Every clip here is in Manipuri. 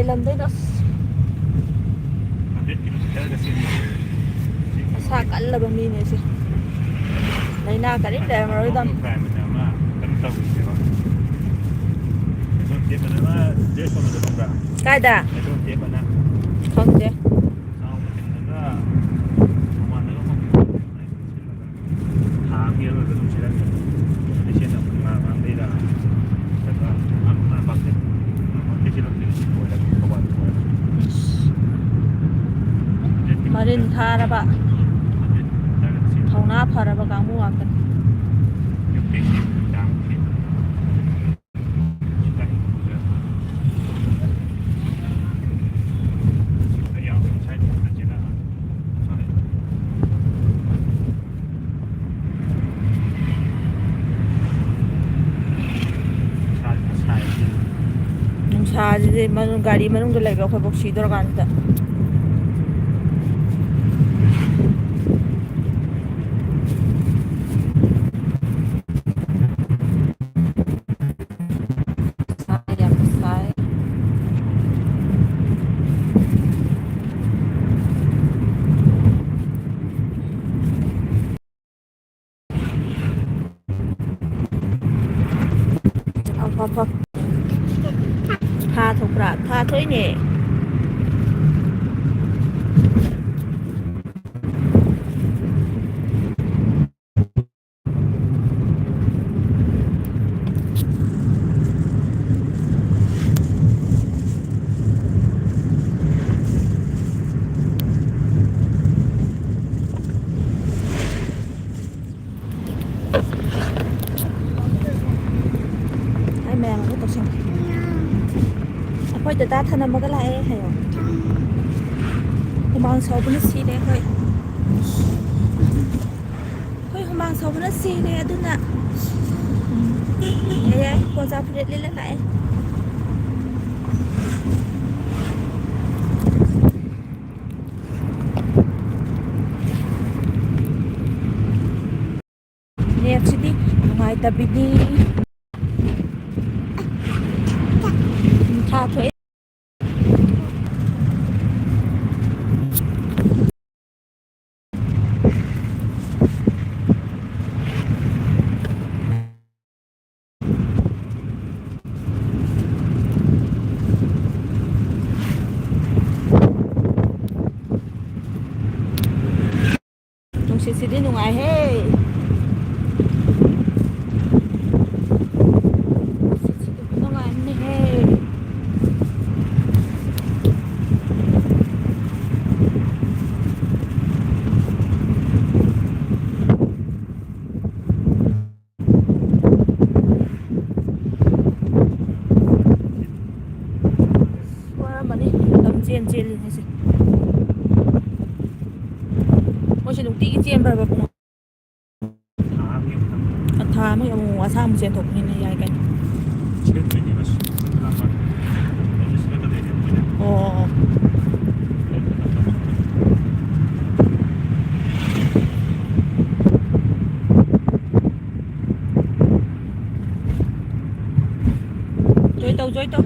ꯂꯝꯗꯩꯗꯣ ꯑꯁꯥ ꯀꯜꯂꯕ ꯃꯤꯅꯦꯁꯦ ꯂꯥꯏꯅꯥ ꯀꯔꯤꯝ ꯂꯩꯔꯝꯃꯔꯣꯏꯗꯝ ꯀꯥꯏꯗ ꯈꯪꯗꯦ ꯃꯔꯤꯟ ꯊꯥꯔꯕ ꯊꯧꯅꯥ ꯐꯔꯕ ꯀꯥꯡꯕꯨ ꯉꯥꯛꯇꯅꯤ ꯅꯨꯡꯁꯥꯁꯤꯗꯤ ꯒꯥꯔꯤ ꯃꯅꯨꯡꯗ ꯂꯩꯕ ꯑꯩꯈꯣꯏꯐꯥꯎ ꯁꯤꯗꯧꯔꯀꯥꯟꯁꯤꯗ ꯌꯥꯝ ꯁꯥꯏ ꯊꯥ ꯊꯣꯛꯄ꯭ꯔꯥ ꯊꯥ ꯊꯣꯛꯏꯅꯦ ꯑꯩ ꯃꯌꯥꯝ ꯑꯃ ꯇꯧꯁꯟꯒꯦ ꯑꯩꯈꯣꯏ ꯗꯗꯥ ꯊꯅꯝꯃꯒ ꯂꯥꯛꯑꯦ ꯍꯥꯏꯌꯣ ꯍꯨꯃꯥꯡ ꯁꯧꯕꯅ ꯁꯤꯔꯦ ꯑꯩꯈꯣꯏ ꯍꯨꯃꯥꯡ ꯁꯧꯕꯅ ꯁꯤꯔꯦ ꯑꯗꯨꯅ ꯌꯥꯏ ꯃꯣꯖꯥ ꯐꯨꯔꯤꯠ ꯂꯤꯠꯂ ꯂꯥꯛꯑꯦ ꯅꯦꯠꯁꯤꯗꯤ ꯅꯨꯡꯉꯥꯏꯇꯕꯤꯅꯤ ꯊꯥ ꯊꯣꯛꯑꯦ ꯅꯨꯡꯁꯤꯠꯁꯤꯗꯤ ꯅꯨꯡꯉꯥꯏꯍꯦ ꯅꯨꯡꯁꯤꯠꯁꯤꯗꯤ ꯅꯨꯡꯉꯥꯏꯕꯅꯤꯍꯦ ꯋꯥꯔꯝꯃꯅꯤ ꯂꯝꯖꯦꯟ ꯆꯦꯜꯂꯤꯉꯩꯁꯦ ꯃꯣꯏꯁꯦ ꯅꯨꯡꯇꯤꯒꯤ ꯆꯦꯟꯕ꯭ꯔꯕ ꯄꯨꯡ ꯊꯥ ꯑꯃꯒꯤ ꯑꯃꯨꯛ ꯑꯁꯥꯃꯨꯛ ꯆꯦꯟꯊꯣꯛꯄꯅꯤꯅ ꯌꯥꯏ ꯀꯩꯅꯣ ꯑꯣ ꯖꯣꯏ ꯇꯧ ꯖꯣꯏ ꯇꯧ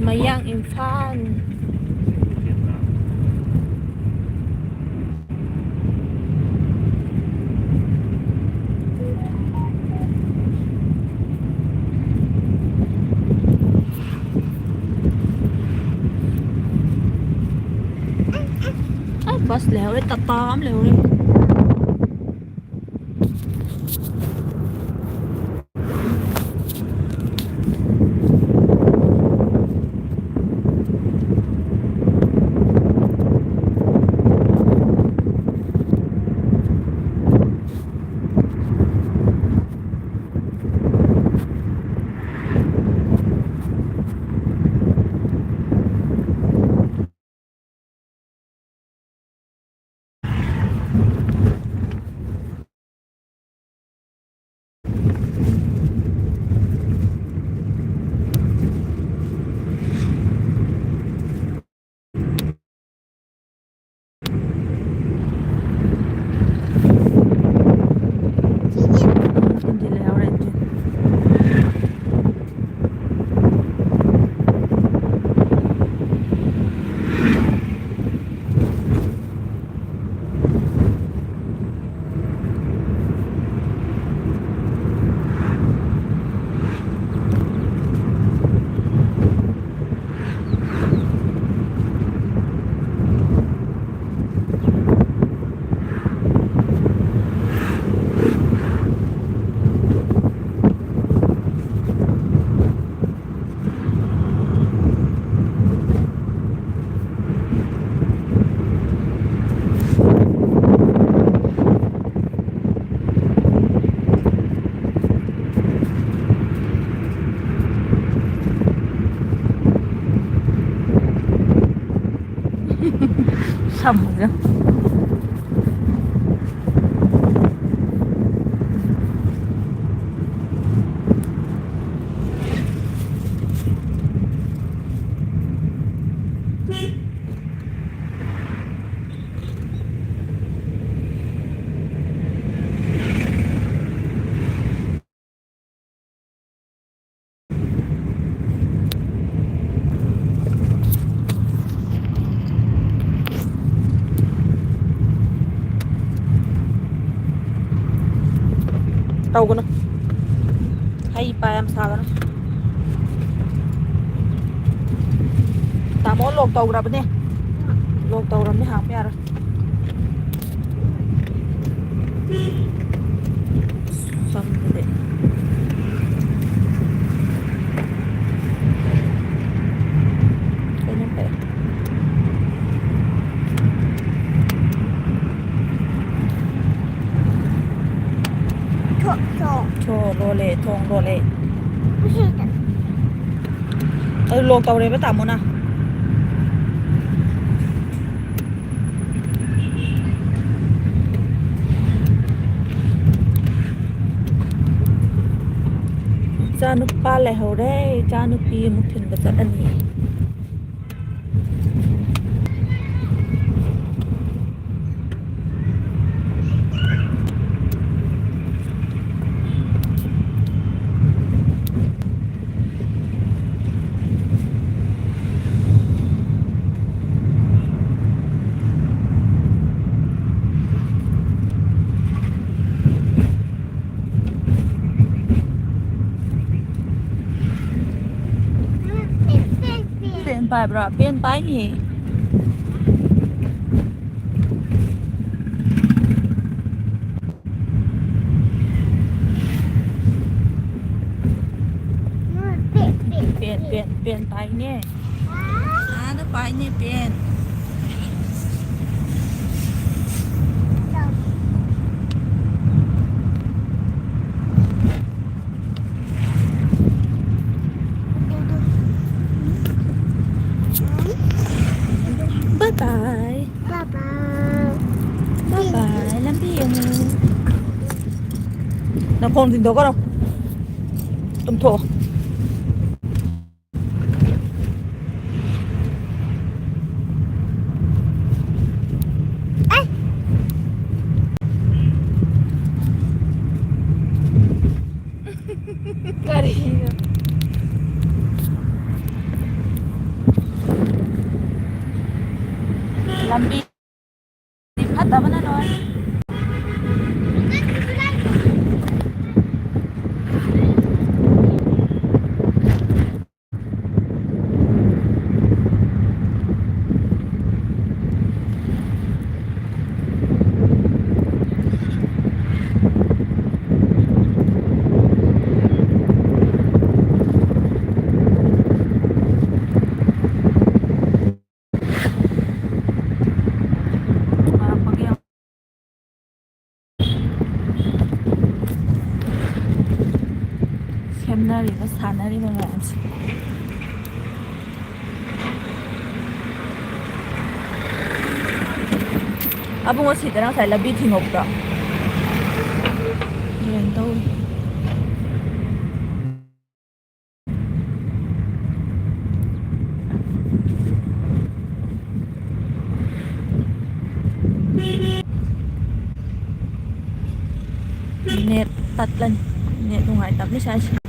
ꯃꯌꯥꯡ ꯏꯝꯐꯥꯜ बस लेहौरे तताम लेहौरे ꯁꯝꯃꯒ ꯇꯧꯒꯅꯨ ꯍꯩ ꯄꯥ ꯌꯥꯝ ꯁꯥꯒꯅꯨ ꯇꯥꯃꯣ ꯂꯣꯛ ꯇꯧꯈ꯭ꯔꯕꯅꯦ ꯂꯣꯛ ꯇꯧꯔꯕꯅꯦ ꯍꯥꯡꯕ ꯌꯥꯔꯣꯏ ꯁꯝꯗꯨꯗꯤ ꯀꯩꯅꯣ ꯐꯩ ꯊꯣ ꯂꯣꯜꯂꯦ ꯊꯣꯡ ꯂꯣꯜꯂꯦ ꯑꯗꯨ ꯂꯣꯛ ꯇꯧꯔꯦꯕ ꯇꯥꯃꯣꯅ ꯏꯆꯥ ꯅꯨꯄꯥ ꯂꯩꯍꯧꯔꯦ ꯏꯆꯥ ꯅꯨꯄꯤ ꯑꯃꯨꯛ ꯊꯤꯟꯕ ꯆꯠꯂꯅꯤ ꯄꯦꯟ ꯄꯥꯏꯕ꯭ꯔꯥ ꯄꯦꯟ ꯄꯥꯏꯅꯤ ꯄꯦꯟ ꯄꯥꯏꯅꯦ ꯑꯥꯗ ꯄꯥꯏꯅꯦ pen Bye bye. Bye bye. Bye bye. Lambi yun. Nakong din daw ka no? Tumto. Ay! Kariyo. Lambi. Fataba na noon. ꯁꯦꯝꯅꯔꯤꯕ ꯁꯥꯟꯅꯔꯤꯕ ꯃꯌꯥꯝꯁꯦ ꯑꯕꯨꯡꯉꯣ ꯁꯤꯗꯅ ꯉꯁꯥꯏ ꯂꯝꯕꯤ ꯊꯤꯡꯍꯧꯕ꯭ꯔꯣ ꯌꯦꯡ ꯇꯧꯔꯤ ꯅꯦꯠ ꯇꯠꯂꯅꯤ ꯅꯦꯠ ꯅꯨꯡꯉꯥꯏꯇꯕꯅꯤ ꯁꯥꯏꯁꯦ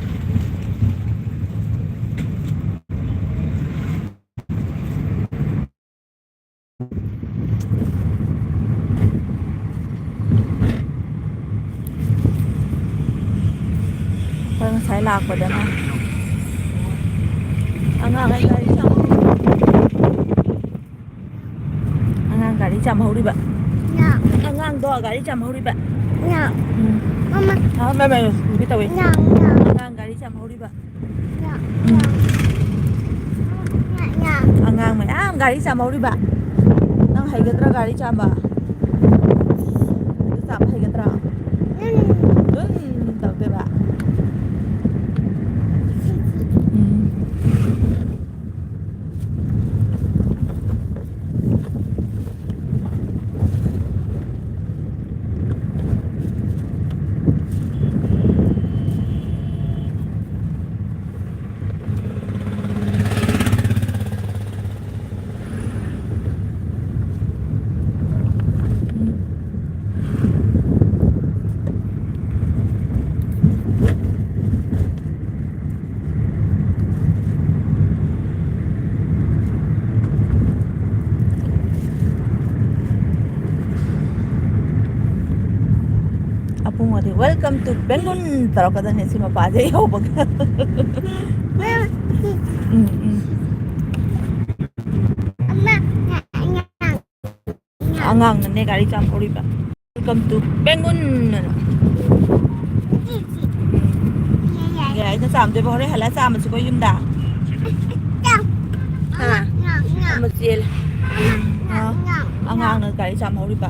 ꯑꯩꯈꯣꯏ ꯉꯁꯥꯏ ꯂꯥꯛꯄꯗꯅ ꯑꯉꯥꯡ ꯒꯥꯔꯤ ꯆꯥꯝꯍꯧꯔꯤꯕ ꯑꯉꯥꯡꯗꯣ ꯒꯥꯔꯤ ꯆꯥꯝꯍꯧꯔꯤꯕ ꯎꯒꯦ ꯇꯧꯋꯦ ꯑꯉꯥꯡ ꯒꯥꯔꯤ ꯆꯥꯝꯍꯧꯔꯤꯕ ꯑꯉꯥꯡ ꯃꯌꯥꯝ ꯒꯥꯔꯤ ꯆꯥꯝꯍꯧꯔꯤꯕ ꯅꯪ ꯍꯩꯒꯗ꯭ꯔꯥ ꯒꯥꯔꯤ ꯆꯥꯝꯕ ꯑꯗꯨ ꯆꯥꯝꯕ ꯍꯩꯒꯗ꯭ꯔꯥ ꯇꯧꯗꯣꯏꯕ ꯑꯄꯨꯡꯉꯗꯤ ꯋꯦꯜꯀꯝ ꯇꯨ ꯕꯦꯡꯒꯨꯟ ꯇꯧꯔꯛꯀꯗꯅꯦ ꯁꯤ ꯃꯄꯥꯁꯦ ꯌꯧꯕꯒ ꯑꯉꯥꯡꯅꯅꯦ ꯒꯥꯔꯤ ꯆꯥꯝꯊꯣꯛꯔꯤꯕ ꯋꯦꯜꯀꯝ ꯇꯨ ꯕꯦꯡꯒꯨꯟ ꯌꯥꯏꯅ ꯆꯥꯝꯗꯣꯏꯕ ꯍꯣꯔꯦꯟ ꯍꯜꯂ ꯆꯥꯝꯃꯁꯤꯀꯣ ꯌꯨꯝꯗ ꯑꯃ ꯆꯦꯜꯂꯦ ꯑꯉꯥꯡꯅ ꯒꯥꯔꯤ ꯆꯥꯝꯍꯧꯔꯤꯕ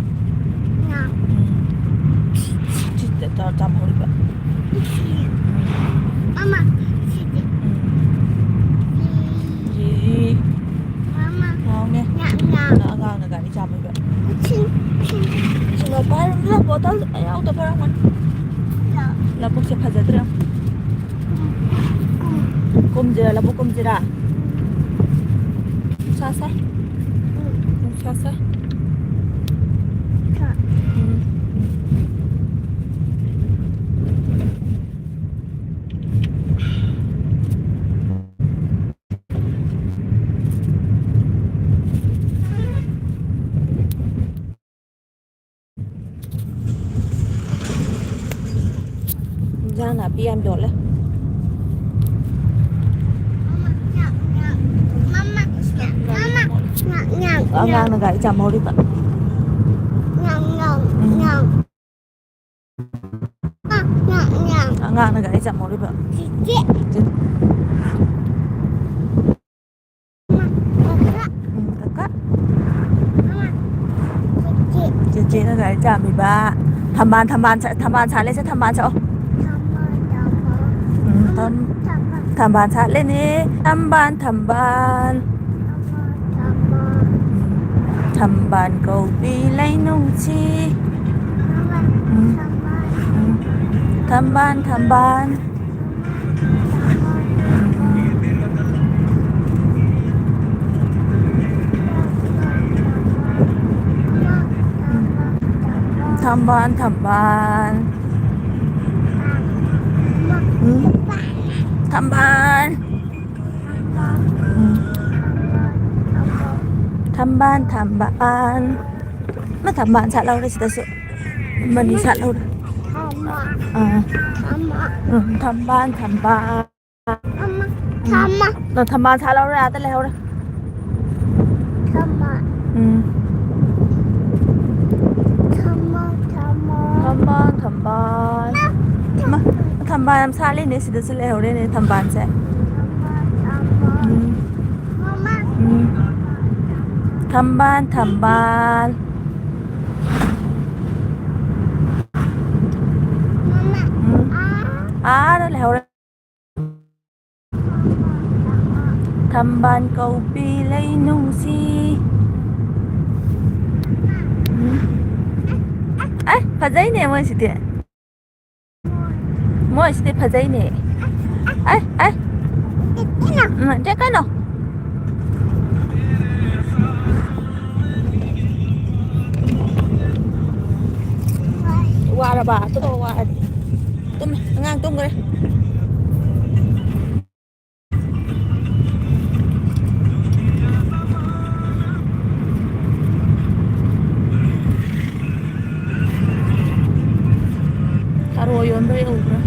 ꯆꯥꯝꯍꯧꯔꯤꯕ ꯍꯥꯎꯅꯦ ꯑꯉꯥꯡꯅ ꯒꯥꯔꯤ ꯆꯥꯝꯃꯤꯕ ꯏꯁꯤꯡ ꯄꯥꯏꯔꯝꯗ ꯕꯣꯇꯜ ꯌꯥꯎꯗ ꯐꯔꯝꯒꯅꯤ ꯂꯧꯕꯨꯛꯁꯦ ꯐꯖꯗ꯭ꯔꯥ ꯀꯨꯝꯁꯤꯔꯥ ꯂꯧꯕꯨꯛ ꯀꯨꯝꯁꯤꯔꯥ ꯅꯨꯡꯁꯥ ꯁꯥꯏ ꯅꯨꯡꯁꯥ ꯁꯥꯏ ꯏꯟꯖꯥꯡ ꯅꯥꯄꯤ ꯌꯥꯝ ꯌꯣꯜꯂꯦ ꯑꯉꯥꯡꯅ ꯒꯥꯔꯤ ꯆꯥꯝꯍꯧꯔꯤꯕ ꯑꯉꯥꯡꯅ ꯒꯥꯔꯤ ꯆꯥꯝꯍꯧꯔꯤꯕ ꯀꯀꯥ ꯆꯦꯆꯦꯅ ꯒꯥꯔꯤ ꯆꯥꯝꯃꯤꯕ ꯊꯝꯕꯥꯜ ꯁꯥꯠꯂꯦꯁꯦ ꯊꯝꯕꯥꯜ ꯁꯥꯛꯑꯣ ꯊꯝꯕꯥꯜ ꯁꯥꯠꯂꯦꯅꯦ ꯊꯝꯕꯥꯜ ꯊꯝꯕꯥꯜ ꯀꯧꯕꯤ ꯂꯩꯅꯨꯡꯁꯤ ꯊꯝꯕꯥꯜ ꯊꯝꯕꯥꯜ ꯊꯝꯕꯥꯜ ꯁꯥꯠꯍꯧꯔꯦ ꯁꯤꯗꯁꯨ ꯑꯃꯅꯤ ꯁꯥꯠꯍꯧꯔꯦ ꯊꯝꯕꯥꯜ ꯁꯥꯠꯍꯧꯔꯦ ꯑꯥꯗ ꯂꯩꯍꯧꯔꯦ ꯊꯝꯕꯥꯜ ꯌꯥꯝ ꯁꯥꯠꯂꯤꯅꯦ ꯁꯤꯗꯁꯨ ꯂꯩꯍꯧꯔꯦꯅꯦ ꯊꯝꯕꯥꯜꯁꯦ ꯊꯝꯕꯥꯜ ꯑꯥꯗ ꯂꯩꯍꯧꯔꯦ ꯊꯝꯕꯥꯜ ꯀꯧꯕꯤ ꯂꯩꯅꯨꯡꯁꯤ ꯐꯖꯩꯅꯦ ꯃꯣꯏꯁꯤꯗꯤ ꯐꯖꯩꯅꯦ ꯀꯩꯅꯣ ꯋꯥꯔꯕ ꯇꯨꯝꯃꯣ ꯋꯥꯔꯗꯤ ꯇꯨꯝꯃꯦ ꯑꯉꯥꯡ ꯇꯨꯝꯈ꯭ꯔꯦ ꯊꯔꯣ ꯌꯣꯟꯕ ꯎꯕ꯭ꯔꯥ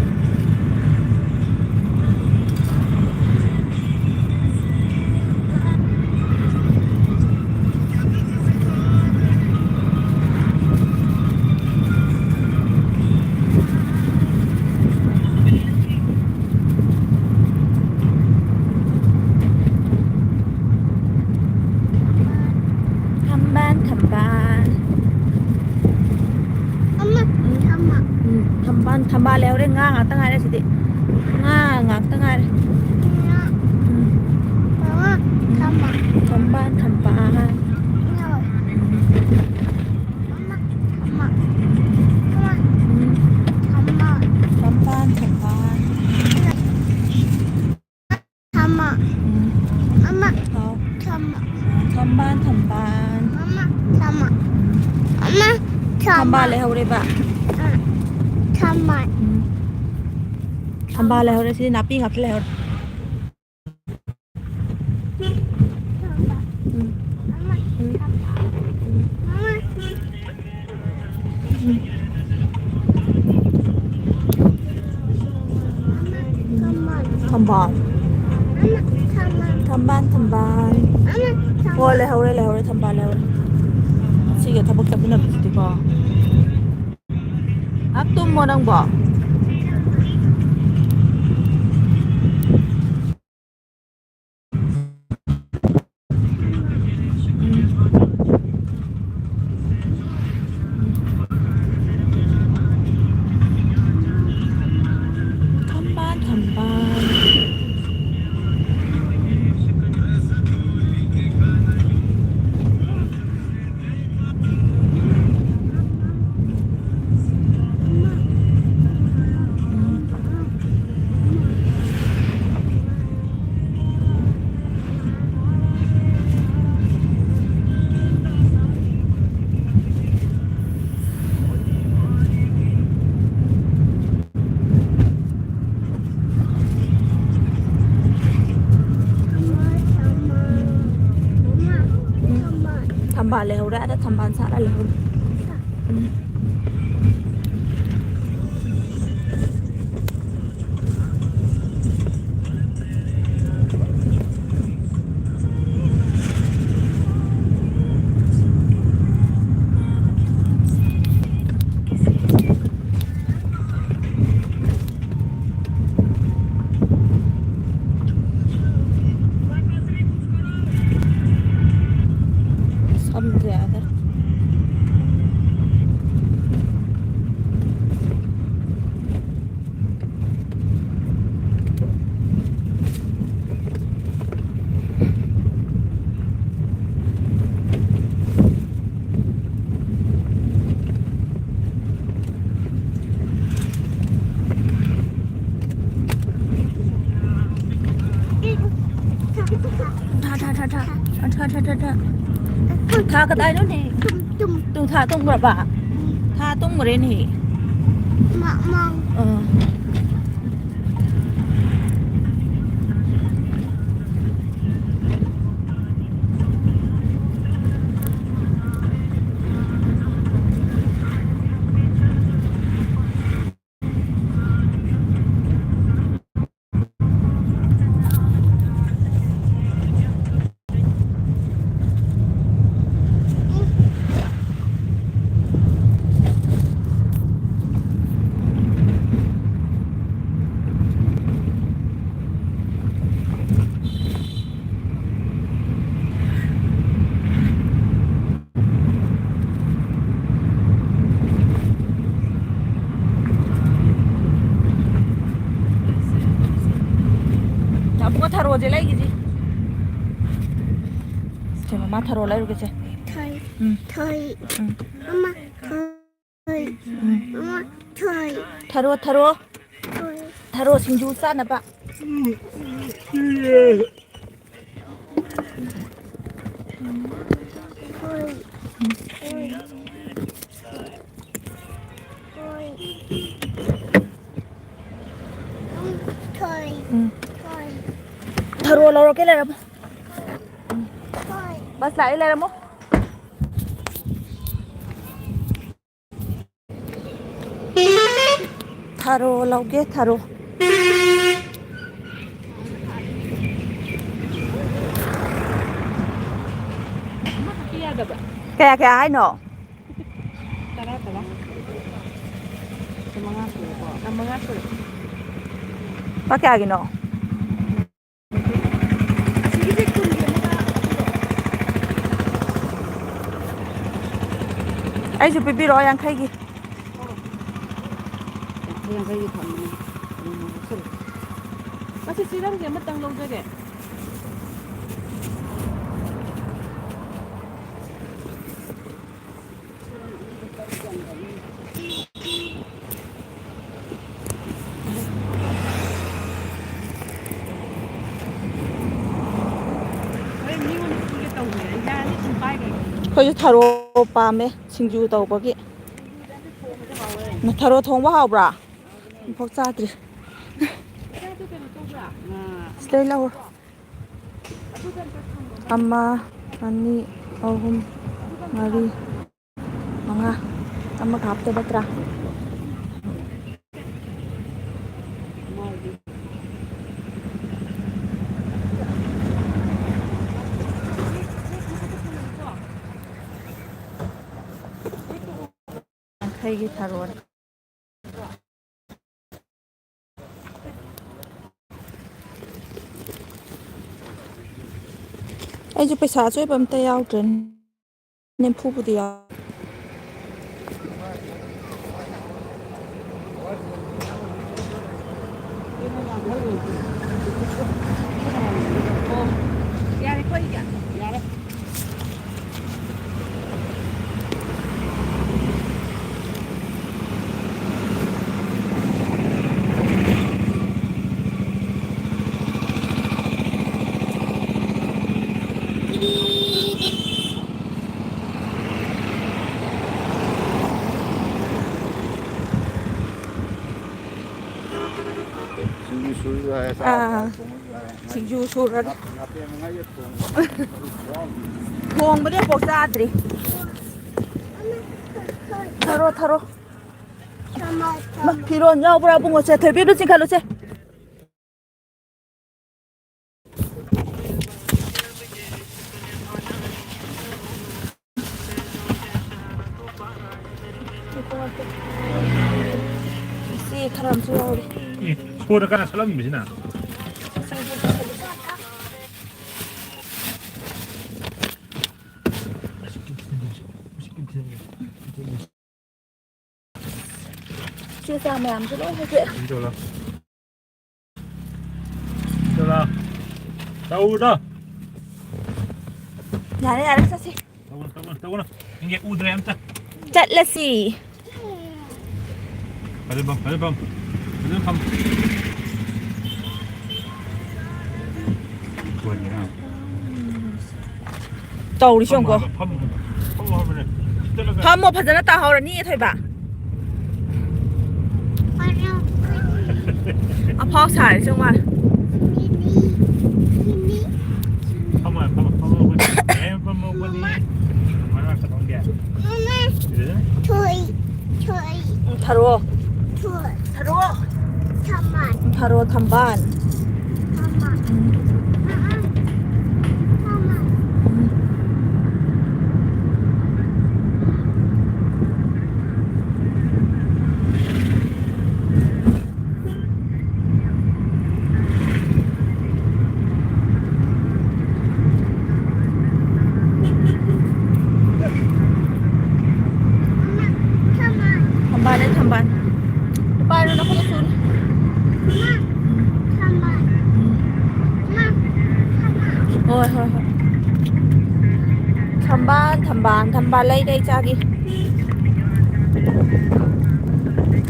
ꯊꯝꯕꯥꯜ ꯂꯩꯍꯧꯔꯦ ꯉꯥ ꯉꯥꯛꯇ ꯉꯥꯏꯔꯦ ꯁꯤꯗꯤ ꯉꯥ ꯉꯥꯛꯇ ꯉꯥꯏꯔꯦ ꯊꯝꯕꯥꯜ ꯊꯝꯕꯥꯜ ꯂꯩꯍꯧꯔꯦꯕ ꯊꯝꯕꯥꯜ ꯂꯩꯍꯧꯔꯦ ꯁꯤꯗꯤ ꯅꯥꯄꯤ ꯉꯥꯛꯇ ꯂꯩꯍꯧꯔꯦ ꯊꯝꯕꯥꯜ ꯊꯝꯕꯥꯜ ꯊꯝꯕꯥꯜ ꯍꯣꯏ ꯂꯩꯍꯧꯔꯦ ꯂꯩꯍꯧꯔꯦ ꯊꯝꯕꯥꯜ ꯂꯩꯍꯧꯔꯦ ꯁꯤꯒ ꯊꯕꯛ ꯆꯠꯃꯤꯟꯅꯕꯁꯤꯗꯤꯀꯣ ꯉꯍꯥꯛ ꯇꯨꯝꯃꯣ ꯅꯪꯕꯣ ꯊꯝꯕꯥꯜ ꯊꯝꯕꯥꯜ ꯊꯝꯕꯥꯜ ꯂꯩꯍꯧꯔꯦ ꯑꯗ ꯊꯝꯕꯥꯜ ꯁꯥꯠꯂ ꯂꯩꯍꯧꯔꯦ ꯁꯝꯁꯦ ꯌꯥꯗ꯭ꯔꯦ ꯊꯥ ꯀꯗꯥꯏꯅꯣꯅꯦ ꯊꯥ ꯇꯣꯡꯈ꯭ꯔꯕ ꯊꯥ ꯇꯣꯡꯈ꯭ꯔꯦꯅꯦ ꯑꯃꯨꯛꯀ ꯊꯔꯣꯁꯦ ꯂꯩꯈꯤꯁꯤ ꯁꯦ ꯃꯃꯥ ꯊꯔꯣ ꯂꯩꯔꯨꯒꯦꯁꯦ ꯊꯔꯣ ꯊꯔꯣ ꯊꯔꯣ ꯁꯤꯡꯖꯨ ꯆꯥꯅꯕ ꯊꯔꯣ ꯂꯧꯔꯛꯀꯦ ꯂꯩꯔꯝꯃꯣ ꯕꯁ ꯂꯥꯛꯑꯦ ꯂꯩꯔꯝꯃꯣ ꯊꯔꯣ ꯂꯧꯒꯦ ꯊꯔꯣ ꯀꯌꯥ ꯀꯌꯥ ꯍꯥꯏꯅꯣ ꯇꯔꯥ ꯇꯔꯥ ꯃꯉꯥ ꯁꯨꯔꯦꯀꯣ ꯃꯉꯥ ꯁꯨꯔꯦ ꯂꯨꯄꯥ ꯀꯌꯥꯒꯤꯅꯣ ꯑꯩꯁꯨ ꯄꯤꯕꯤꯔꯛꯑꯣ ꯌꯥꯡꯈꯩꯒꯤ ꯌꯥꯡꯈꯩꯒꯤ ꯊꯝꯃꯦ ꯃꯁꯤ ꯆꯤꯔꯪꯁꯦ ꯑꯃꯇꯪ ꯂꯧꯖꯒꯦ ꯑꯩꯈꯣꯏꯁꯨ ꯊꯔꯣ ꯄꯥꯝꯃꯦ ꯁꯤꯡꯖꯨ ꯇꯧꯕꯒꯤ ꯊꯔꯣ ꯊꯣꯡꯕ ꯍꯥꯎꯕ꯭ꯔꯥ ꯑꯃꯨꯛꯐꯥꯎ ꯆꯥꯗ꯭ꯔꯤ ꯁꯤꯗꯩ ꯂꯧꯔꯣ ꯑꯃ ꯑꯅꯤ ꯑꯍꯨꯝ ꯃꯔꯤ ꯃꯉꯥ ꯑꯃꯒ ꯍꯥꯞꯇꯣꯏꯕ ꯇꯔꯥ ꯌꯥꯡꯈꯩꯒꯤ ꯊꯥꯔꯣꯅꯦ ꯑꯩꯁꯨ ꯄꯩꯁꯥ ꯑꯆꯣꯏꯕ ꯑꯝꯇ ꯌꯥꯎꯗ꯭ꯔꯦ ꯅꯤꯝꯐꯨꯕꯨꯗꯤ ꯌꯥꯎ ꯌꯥꯔꯦ ꯀꯣꯏꯒ ꯌꯥꯔꯦ ꯁꯤꯡꯖꯨ ꯁꯨꯔꯒ ꯊꯣꯡꯕꯗꯤ ꯄꯣꯛ ꯆꯥꯗ꯭ꯔꯤ ꯊꯔꯣ ꯊꯔꯣ ꯐꯤꯔꯣꯟ ꯌꯥꯎꯕ꯭ꯔꯥ ꯕꯨꯡꯉꯣꯁꯦ ꯊꯣꯏꯕꯤꯗꯨ ꯆꯤꯡꯈꯠꯂꯨꯁꯦ ꯏꯆꯦ ꯈꯔ ꯑꯃꯁꯨ ꯌꯥꯎꯔꯤ ꯁꯣꯗ ꯀꯅꯥ ꯁꯠꯂꯝꯃꯤꯕꯁꯤꯅ ꯆꯦ ꯆꯥꯡ ꯃꯌꯥꯝꯁꯨ ꯂꯣꯏ ꯍꯩꯗꯣꯛꯑꯦ ꯇꯧꯗꯣ ꯌꯥꯔꯦ ꯌꯥꯔꯦ ꯆꯠꯁꯤ ꯇꯧꯒꯅꯨ ꯏꯪꯒꯦ ꯎꯗ꯭ꯔꯦ ꯑꯝꯇ ꯆꯠꯂꯁꯤ ꯐꯖꯐꯝ ꯇꯧꯔꯤꯁꯤ ꯌꯦꯡꯉꯨꯀꯣ ꯐꯝꯃꯣ ꯐꯖꯅ ꯇꯥꯍꯧꯔꯅꯤ ꯊꯣꯏꯕ ꯑꯐꯥꯎ ꯁꯥꯔꯤꯁꯦ ꯃꯥꯜꯂꯦ ꯊꯔꯣ ꯊꯔꯣ ꯊꯔꯣ ꯊꯝꯕꯥꯜ ꯊꯝꯕꯥꯜꯅꯦ ꯊꯝꯕꯥꯜ ꯄꯥꯏꯔꯣ ꯅꯈꯨꯠꯅ ꯁꯨꯅꯤ ꯍꯣꯏ ꯍꯣꯏ ꯍꯣꯏ ꯊꯝꯕꯥꯜ ꯂꯩꯔꯦ ꯏꯆꯥꯒꯤ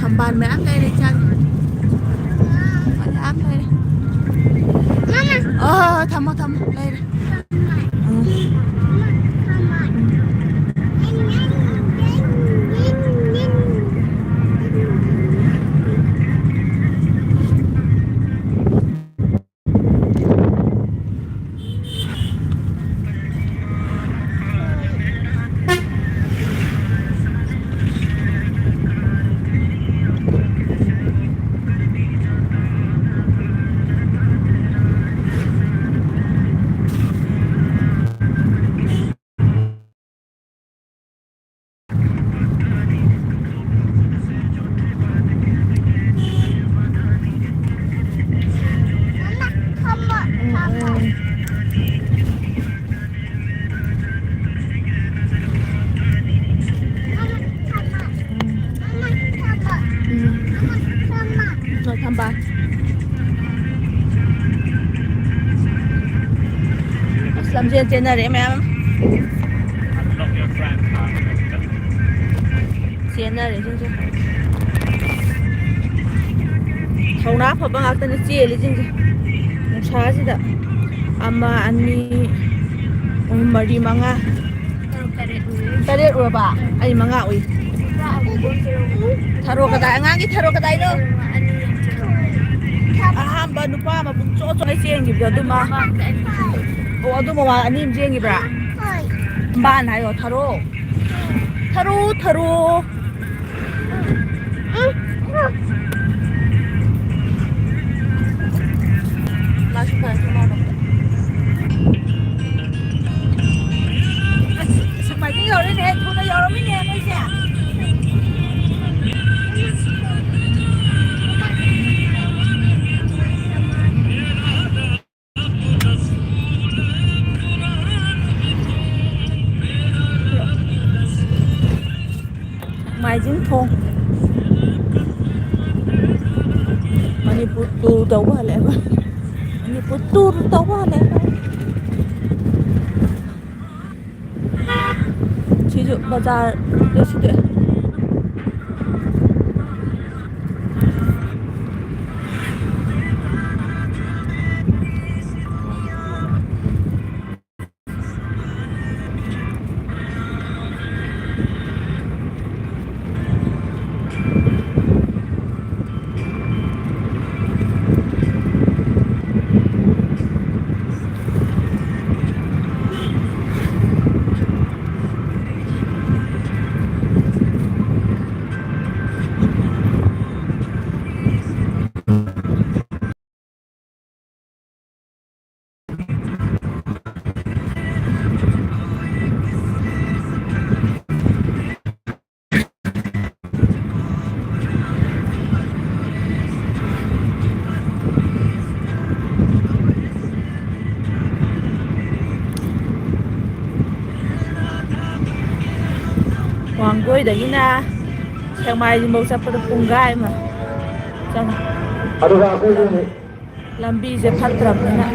ꯊꯝꯕꯥꯜ ꯃꯌꯥꯝ ꯂꯩꯔꯦ ꯏꯆꯥꯒꯤ ꯃꯌꯥꯝ ꯂꯩꯔꯦ ꯊꯝꯃꯣ ꯂꯩꯔꯦ ꯊꯝꯕꯥꯜ ꯑꯁ ꯂꯝꯖꯦꯜ ꯆꯦꯟꯅꯔꯦ ꯃꯌꯥꯝ ꯆꯦꯟꯅꯔꯦ ꯁꯤꯡꯁꯦ ꯊꯧꯅꯥ ꯐꯕ ꯉꯥꯛꯇꯅ ꯆꯦꯜꯂꯤꯁꯤꯡꯁꯦ ꯅꯨꯡꯁꯥꯁꯤꯗ 1 2 3 4 5 8 ꯎꯔꯕ ꯑꯩ 5 ꯎꯏ ꯊꯔꯣ ꯀꯗꯥꯏ ꯑꯉꯥꯡꯒꯤ ꯊꯔꯣ ꯀꯗꯥꯏꯅꯣ ꯑꯍꯥꯟꯕ ꯅꯨꯄꯥ ꯑꯃ ꯄꯨꯡꯆꯣꯠ ꯆꯣꯠꯂ ꯆꯦꯟꯈꯤꯕꯗꯣ ꯑꯗꯨꯃ ꯑꯣ ꯑꯗꯨ ꯃꯃꯥꯡ 2 ꯑꯃ ꯆꯦꯟꯈꯤꯕ꯭ꯔꯥ ꯊꯝꯕꯥꯜ ꯍꯥꯏꯌꯣ ꯊꯔꯣ ꯊꯔꯣ ꯃꯥꯁꯨ ꯐꯔꯁꯨ ꯃꯥꯎꯅꯕꯗ ꯁꯨꯃꯥꯏꯅ ꯌꯧꯔꯦꯅꯦ ꯊꯨꯅ ꯌꯧꯔꯝꯃꯤꯅꯦ ꯅꯣꯏꯁꯦ Manipur tour tꯧba hale ba Manipur tour tꯧba hale ba Chiju bazar deside Wanggoidagina Sengmai-Jimbau ꯆꯠꯄꯗ ꯄꯨꯡꯒꯥꯏ ꯑꯃ ꯆꯪꯉꯦ ꯑꯗꯨꯒ ꯑꯩꯈꯣꯏꯒꯤ ꯂꯝꯕꯤꯁꯦ ꯐꯠꯇ꯭ꯔꯕꯅꯤꯅ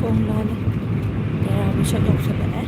ꯊꯣꯡ ꯂꯥꯜꯂꯦ ꯇꯦꯔꯥ ꯃꯤꯁꯛ ꯌꯧꯁꯜꯂꯛꯑꯦ